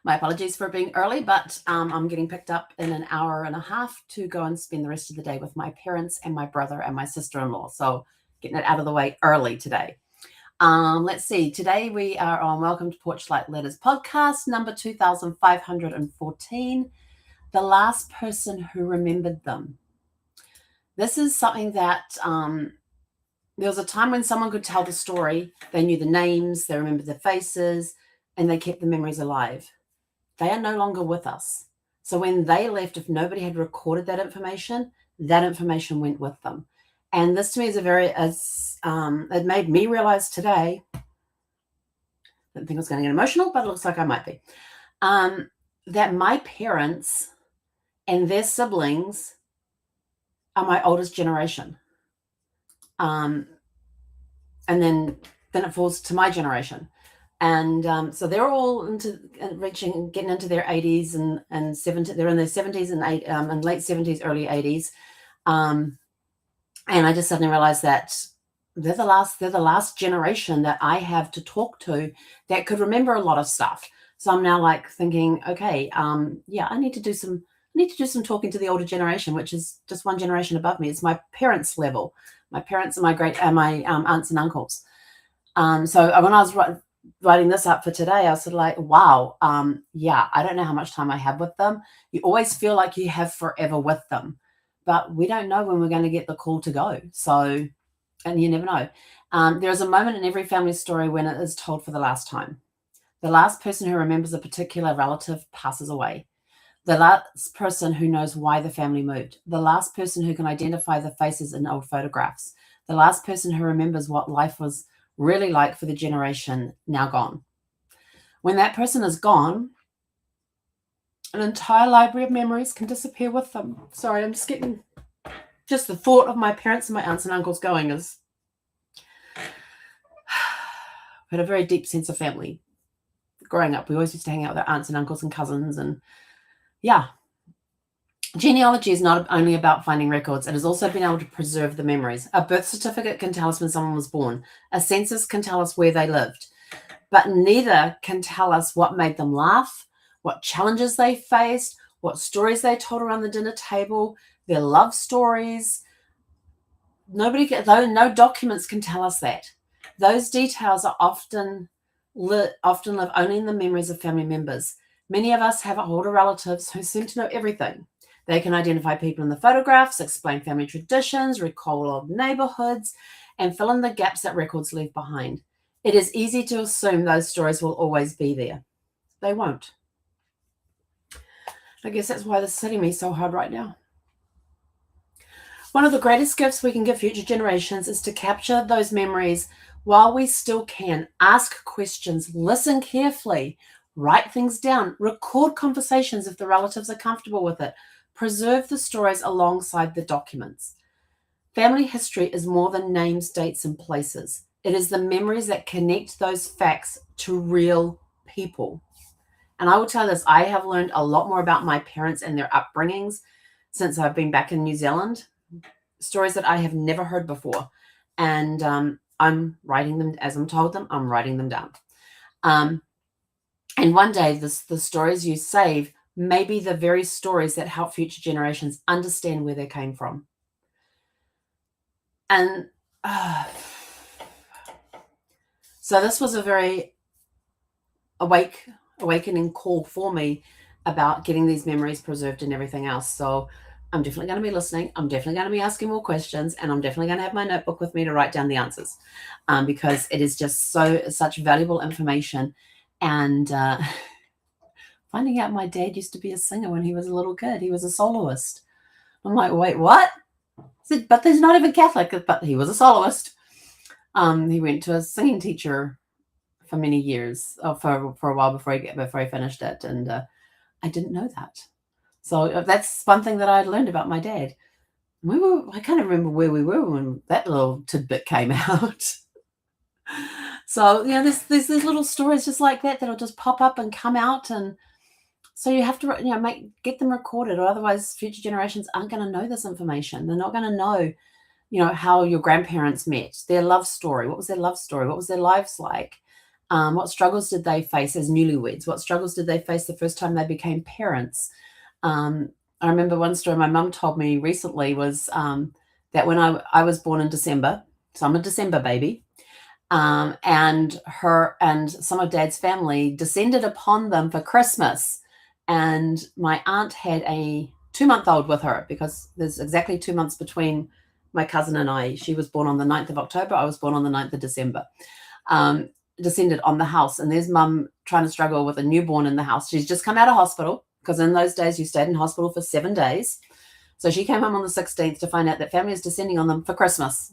My apologies for being early, but I'm getting picked up in an hour and a half to go and spend the rest of the day with my parents and my brother and my sister-in-law. So getting it out of the way early today. Let's see. Today we are on Welcome to Porchlight Letters podcast, number 2514, The Last Person Who Remembered Them. This is something that there was a time when someone could tell the story. They knew the names, they remembered the faces, and they kept the memories alive. They are no longer with us. So when they left, if nobody had recorded that information went with them. And this to me is it made me realize today, I didn't think I was going to get emotional, but it looks like I might be, that my parents and their siblings are my oldest generation. And then it falls to my generation. And so they're all getting into their 80s and 70s. They're in their 70s and late 70s, early 80s. And I just suddenly realized that they're the last generation that I have to talk to that could remember a lot of stuff. So I'm now like thinking, okay, I need to do some talking to the older generation, which is just one generation above me. It's my parents' level, my parents and my aunts and uncles. So when I was writing this up for today, I was sort of like, wow, I don't know how much time I have with them. You always feel like you have forever with them, but we don't know when we're going to get the call to go. So, and you never know. There is a moment in every family story when it is told for the last time. The last person who remembers a particular relative passes away. The last person who knows why the family moved. The last person who can identify the faces in old photographs. The last person who remembers what life was really like for the generation now gone. When that person is gone, an entire library of memories can disappear with them. Sorry, I'm just getting just the thought of my parents and my aunts and uncles going is had a very deep sense of family. Growing up, we always used to hang out with our aunts and uncles and cousins, and genealogy is not only about finding records. It has also been able to preserve the memories. A birth certificate can tell us when someone was born. A census can tell us where they lived. But neither can tell us what made them laugh, what challenges they faced, what stories they told around the dinner table, their love stories. No documents can tell us that. Those details are often live only in the memories of family members. Many of us have older relatives who seem to know everything. They can identify people in the photographs, explain family traditions, recall old neighborhoods, and fill in the gaps that records leave behind. It is easy to assume those stories will always be there. They won't. I guess that's why this is hitting me so hard right now. One of the greatest gifts we can give future generations is to capture those memories while we still can. Ask questions, listen carefully, write things down, record conversations if the relatives are comfortable with it. Preserve the stories alongside the documents. Family history is more than names, dates, and places. It is the memories that connect those facts to real people. And I will tell you this, I have learned a lot more about my parents and their upbringings since I've been back in New Zealand. Stories that I have never heard before. And I'm writing them as I'm told them. I'm writing them down. And one day, the stories you save may be the very stories that help future generations understand where they came from. And so this was a very awakening call for me about getting these memories preserved and everything else. So I'm definitely going to be listening. I'm definitely going to be asking more questions, and I'm definitely going to have my notebook with me to write down the answers, because it is just such valuable information. And finding out my dad used to be a singer when he was a little kid. He was a soloist. I'm like, wait, what? I said, but he's not even Catholic, but he was a soloist. He went to a singing teacher for many years, for a while before he finished it, and I didn't know that. So that's one thing that I learned about my dad. I can't remember where we were when that little tidbit came out. So there's these little stories just like that'll just pop up and come out, and so you have to get them recorded, or otherwise future generations aren't going to know this information. They're not going to know, how your grandparents met, their love story. What was their love story? What was their lives like? What struggles did they face as newlyweds? What struggles did they face the first time they became parents? I remember one story my mum told me recently was that when I was born in December, so I'm a December baby, and her and some of Dad's family descended upon them for Christmas, and my aunt had a 2-month-old with her because there's exactly 2 months between my cousin and I. She was born on the 9th of October. I was born on the 9th of December. Descended on the house, and there's mum trying to struggle with a newborn in the house. She's just come out of hospital because in those days you stayed in hospital for 7 days. So she came home on the 16th to find out that family is descending on them for Christmas.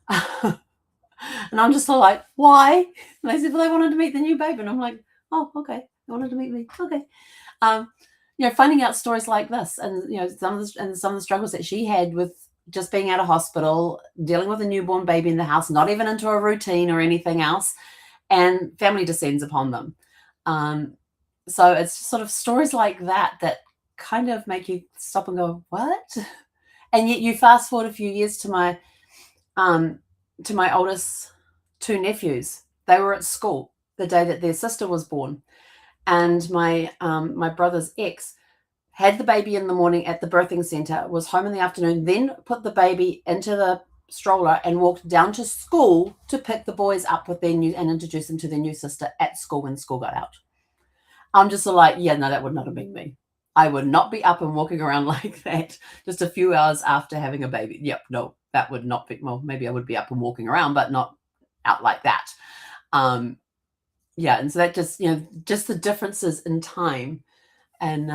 And I'm just like, why? And they said, well, they wanted to meet the new baby. And I'm like, oh, okay. They wanted to meet me. Okay. Finding out stories like this and, some of the struggles that she had with just being out of hospital, dealing with a newborn baby in the house, not even into a routine or anything else, and family descends upon them. So it's sort of stories like that that kind of make you stop and go, what? And yet you fast forward a few years to my oldest 2 nephews. They were at school the day that their sister was born, and my brother's ex had the baby in the morning at the birthing center, was home in the afternoon, then put the baby into the stroller and walked down to school to pick the boys up with their new and introduce them to their new sister at school when school got out. I'm just like, yeah, no, that would not have been me. I would not be up and walking around like that just a few hours after having a baby. Yep, no, that would not be, well, maybe I would be up and walking around, but not out like that. And so that just, just the differences in time. And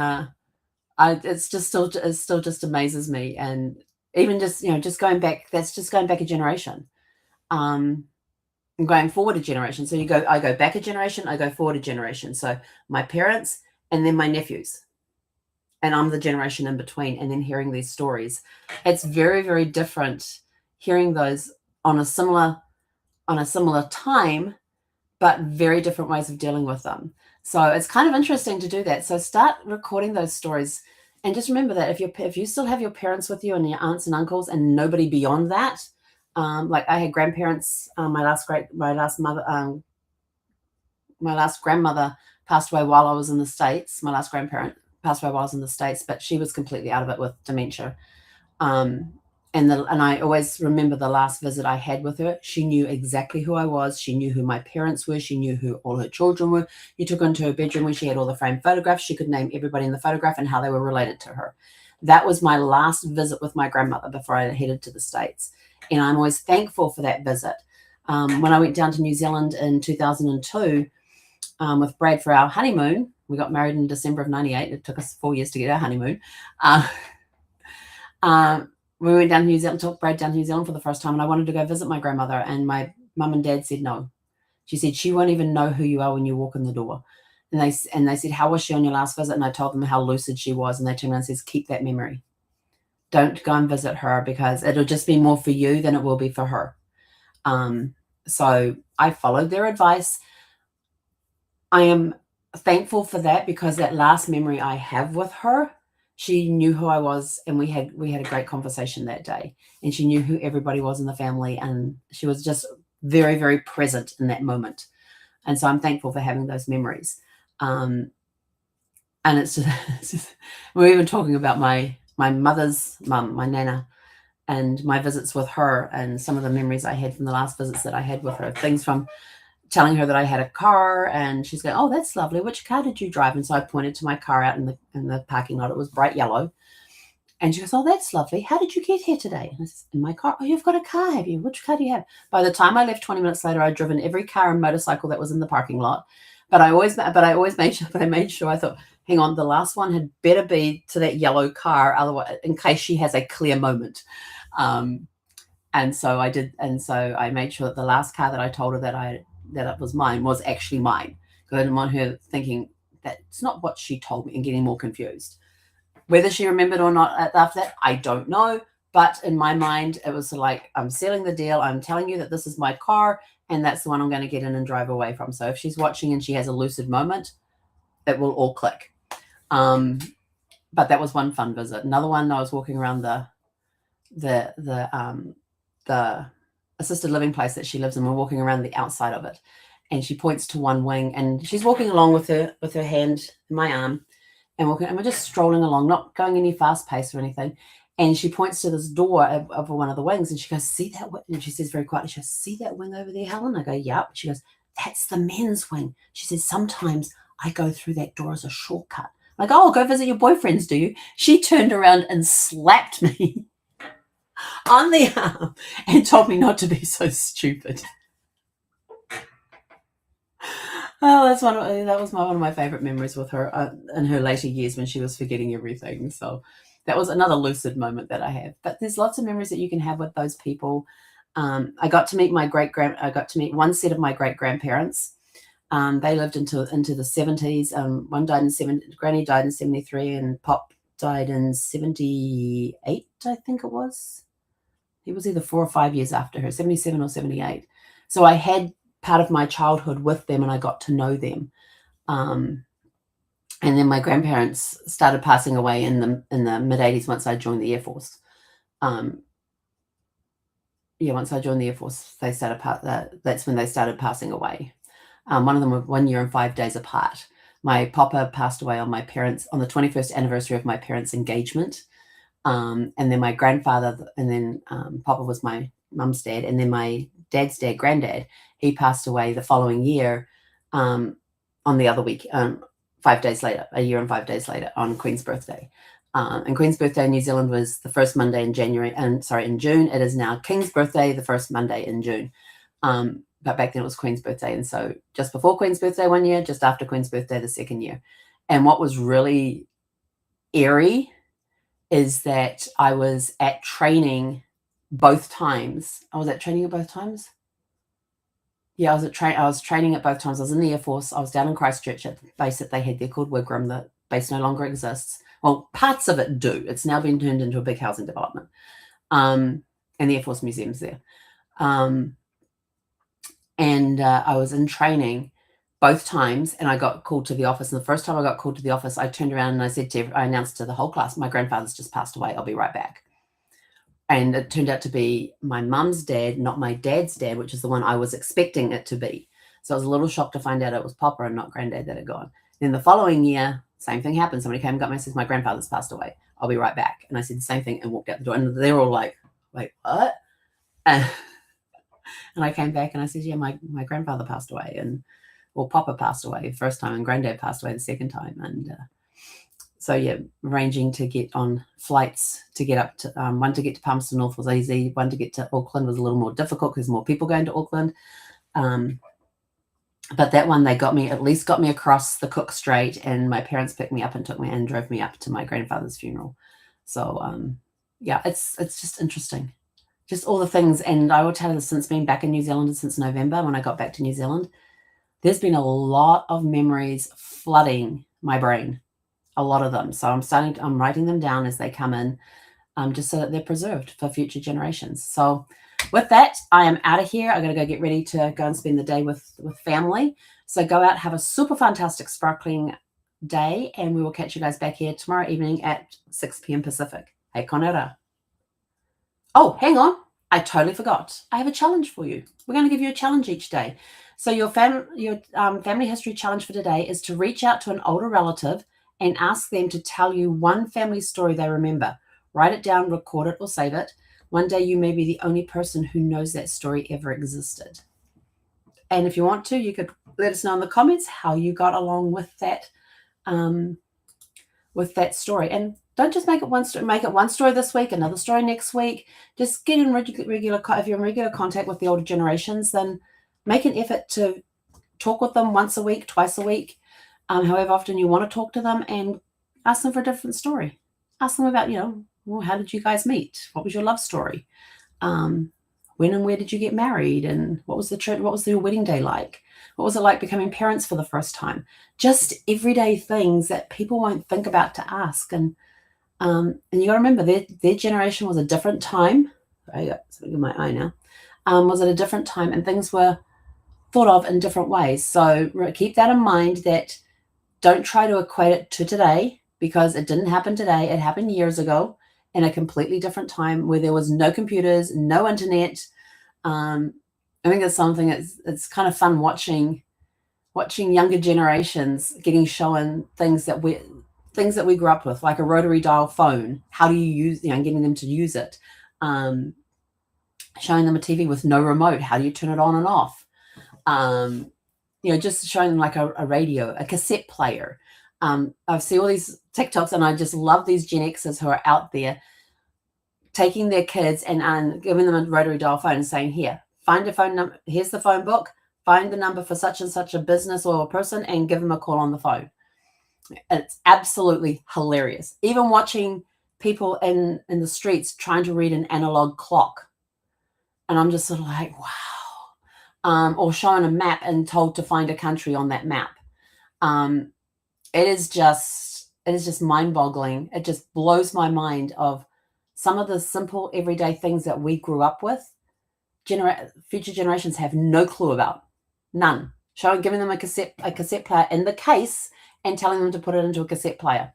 it still just amazes me. And even just, just going back, that's just going back a generation. And going forward a generation. So I go back a generation, I go forward a generation. So my parents and then my nephews. And I'm the generation in between, and then hearing these stories. It's very, very different hearing those on a similar time, but very different ways of dealing with them. So it's kind of interesting to do that. So start recording those stories, and just remember that if you still have your parents with you and your aunts and uncles and nobody beyond that, like I had grandparents. My last grandmother passed away while I was in the States. My last grandparent passed away while I was in the States, but she was completely out of it with dementia. And I always remember the last visit I had with her. She knew exactly who I was. She knew who my parents were. She knew who all her children were. You took her into her bedroom when she had all the framed photographs. She could name everybody in the photograph and how they were related to her. That was my last visit with my grandmother before I headed to the States. And I'm always thankful for that visit. When I went down to New Zealand in 2002 with Brad for our honeymoon, we got married in December of 98. It took us 4 years to get our honeymoon. We went down to New Zealand, took Brad down to New Zealand for the first time, and I wanted to go visit my grandmother, and my mum and dad said no. She said, she won't even know who you are when you walk in the door. And they said, how was she on your last visit? And I told them how lucid she was, and they turned around and says, keep that memory. Don't go and visit her, because it'll just be more for you than it will be for her. So I followed their advice. I am thankful for that, because that last memory I have with her, she knew who I was, and we had a great conversation that day, and she knew who everybody was in the family, and she was just very, very present in that moment. And so I'm thankful for having those memories. And it's just we're even talking about my mother's mum, my nana, and my visits with her, and some of the memories I had from the last visits that I had with her. Things from telling her that I had a car, and she's going, oh, that's lovely. Which car did you drive? And so I pointed to my car out in the parking lot. It was bright yellow. And she goes, oh, that's lovely. How did you get here today? And I said, in my car. Oh, you've got a car, have you? Which car do you have? By the time I left 20 minutes later, I'd driven every car and motorcycle that was in the parking lot. But I made sure, I thought, hang on, the last one had better be to that yellow car, otherwise, in case she has a clear moment. And so I did. And so I made sure that the last car that I told her that it was mine was actually mine, because I didn't want her thinking that it's not what she told me and getting more confused. Whether she remembered or not after that, I don't know. But in my mind, it was like, I'm sealing the deal. I'm telling you that this is my car, and that's the one I'm going to get in and drive away from. So if she's watching and she has a lucid moment, it will all click. But that was one fun visit. Another one, I was walking around the assisted living place that she lives in. We're walking around the outside of it, and she points to one wing, and she's walking along with her hand in my arm, and we're just strolling along, not going any fast pace or anything. And she points to this door of one of the wings, and she goes, "See that wing?" And she says very quietly, she goes, "See that wing over there, Helen?" I go, "Yep." She goes, "That's the men's wing." She says, "Sometimes I go through that door as a shortcut." I'm like, "Oh, go visit your boyfriends, do you?" She turned around and slapped me on the arm and told me not to be so stupid. Oh, that was one of my favorite memories with her in her later years when she was forgetting everything. So that was another lucid moment that I have. But there's lots of memories that you can have with those people. I got to meet I got to meet one set of my great grandparents. They lived into the 70s. One died in Granny died in 73, and Pop died in 78, I think it was. He was either 4 or 5 years after her, 77 or 78. So I had part of my childhood with them, and I got to know them. And then my grandparents started passing away in the mid 80s once I joined the Air Force. Once I joined the Air Force, that's when they started passing away. One of them were 1 year and 5 days apart. My papa passed away on the 21st anniversary of my parents' engagement. And then my grandfather, and then papa was my mum's dad, and then my dad's dad, granddad, he passed away the following year on the other week, 5 days later, a year and 5 days later, on Queen's birthday. And Queen's birthday in New Zealand was the first Monday in June. It is now King's birthday, the first Monday in June. But back then it was Queen's birthday. And so just before Queen's birthday 1 year, just after Queen's birthday the second year. And what was really eerie is that I was at training both times. I was training at both times. I was training at both times. I was in the Air Force. I was down in Christchurch at the base that they had there called Wigram. The base no longer exists. Well, parts of it do. It's now been turned into a big housing development. And the Air Force Museum's there. And I was in training both times, and I got called to the office. And the first time I got called to the office, I turned around and I announced to the whole class, "My grandfather's just passed away. I'll be right back." And it turned out to be my mum's dad, not my dad's dad, which is the one I was expecting it to be. So I was a little shocked to find out it was Papa and not Granddad that had gone. Then the following year, same thing happened. Somebody came and got me and says, "My grandfather's passed away. I'll be right back." And I said the same thing and walked out the door. And they were all like, "Wait, what?" And I came back and I said, "Yeah, my grandfather passed away." And Papa passed away the first time and Granddad passed away the second time. And so arranging to get on flights to get up to one to get to Palmerston North was easy. One to get to Auckland was a little more difficult because more people going to Auckland. But that one, they got me across the Cook Strait, and my parents picked me up and took me and drove me up to my grandfather's funeral. So it's just interesting. Just all the things. And I will tell you, since being back in New Zealand, since November when I got back to New Zealand, there's been a lot of memories flooding my brain, a lot of them. So I'm writing them down as they come in, just so that they're preserved for future generations. So with that, I am out of here. I'm going to go get ready to go and spend the day with family. So go out, have a super fantastic, sparkling day, and we will catch you guys back here tomorrow evening at 6 p.m. Pacific. Hei konera. Oh, hang on. I totally forgot. I have a challenge for you. We're going to give you a challenge each day. So your family history challenge for today is to reach out to an older relative and ask them to tell you one family story they remember. Write it down, record it, or save it. One day you may be the only person who knows that story ever existed. And if you want to, you could let us know in the comments how you got along with that story. And don't just make it one story. Make it one story this week, another story next week. Just get in regular. If you're in regular contact with the older generations, then make an effort to talk with them once a week, twice a week, however often you want to talk to them, and ask them for a different story. Ask them about, how did you guys meet? What was your love story? When and where did you get married? And what was your wedding day like? What was it like becoming parents for the first time? Just everyday things that people won't think about to ask. And you got to remember, their generation was a different time. I got something in my eye now. Was at a different time, and things were thought of in different ways. So keep that in mind, that don't try to equate it to today, because it didn't happen today. It happened years ago in a completely different time where there was no computers, no internet. I think it's something it's kind of fun watching younger generations getting shown things that we grew up with, like a rotary dial phone. How do you use, getting them to use it? Um, Showing them a TV with no remote. How do you turn it on and off? Just showing them like a radio, a cassette player. I see all these TikToks and I just love these Gen Xers who are out there taking their kids and giving them a rotary dial phone and saying, here, find a phone number. Here's the phone book. Find the number for such and such a business or a person and give them a call on the phone. It's absolutely hilarious. Even watching people in the streets trying to read an analog clock. And I'm just sort of like, wow. Or showing a map and told to find a country on that map. It is just mind-boggling. It just blows my mind of some of the simple everyday things that we grew up with. Future generations have no clue about. None. Giving them a cassette player in the case and telling them to put it into a cassette player.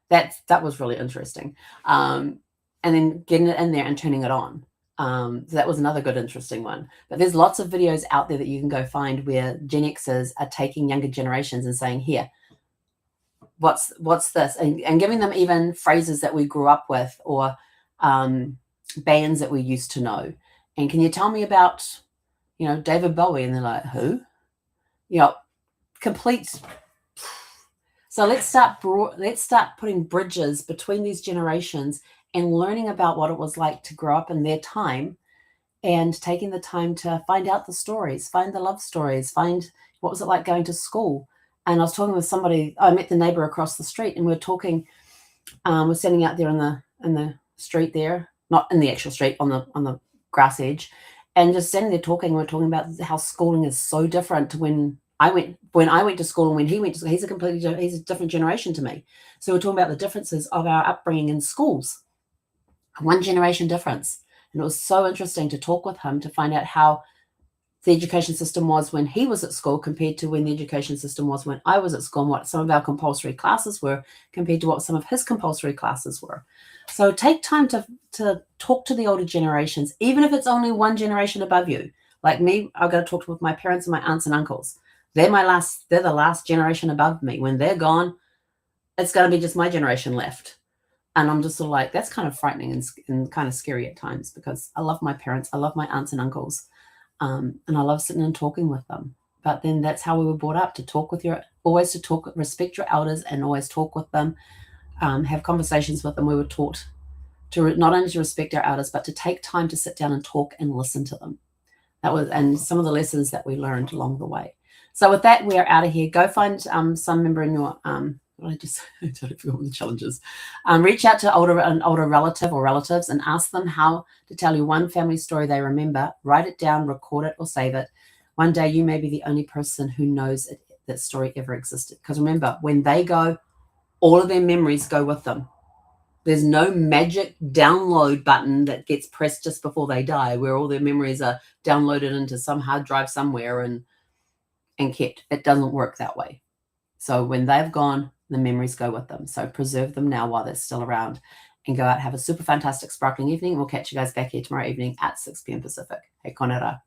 That was really interesting. And then getting it in there and turning it on. So that was another good, interesting one. But there's lots of videos out there that you can go find where Gen Xers are taking younger generations and saying, here, what's this? And giving them even phrases that we grew up with or bands that we used to know. And can you tell me about, David Bowie? And they're like, who? Complete. So let's start putting bridges between these generations and learning about what it was like to grow up in their time and taking the time to find out the stories, find the love stories, find what was it like going to school. And I was talking with somebody, I met the neighbor across the street and we were talking, we're standing out there in the street there, not in the actual street, on the grass edge, and just standing there talking. We're talking about how schooling is so different to when I went to school and when he went to school. He's a different generation to me. So we're talking about the differences of our upbringing in schools. One generation difference. And it was so interesting to talk with him to find out how the education system was when he was at school compared to when the education system was when I was at school, and what some of our compulsory classes were compared to what some of his compulsory classes were. So take time to talk to the older generations, even if it's only one generation above you. Like me, I've got to talk with my parents and my aunts and uncles. They're the last generation above me. When they're gone, it's going to be just my generation left. And I'm just sort of like, that's kind of frightening and kind of scary at times, because I love my parents. I love my aunts and uncles. And I love sitting and talking with them. But then that's how we were brought up, to respect your elders and always talk with them, have conversations with them. We were taught to not only to respect our elders, but to take time to sit down and talk and listen to them. And some of the lessons that we learned along the way. So with that, we are out of here. Go find some member in your, I totally forgot what the challenge is. Reach out to an older relative or relatives and ask them how to tell you one family story they remember. Write it down, record it, or save it. One day you may be the only person who knows that story ever existed. Because remember, when they go, all of their memories go with them. There's no magic download button that gets pressed just before they die, where all their memories are downloaded into some hard drive somewhere and kept. It doesn't work that way. So when they've gone, the memories go with them. So preserve them now while they're still around, and go out, have a super fantastic, sparkling evening. We'll catch you guys back here tomorrow evening at 6 p.m. Pacific. Hey, konera.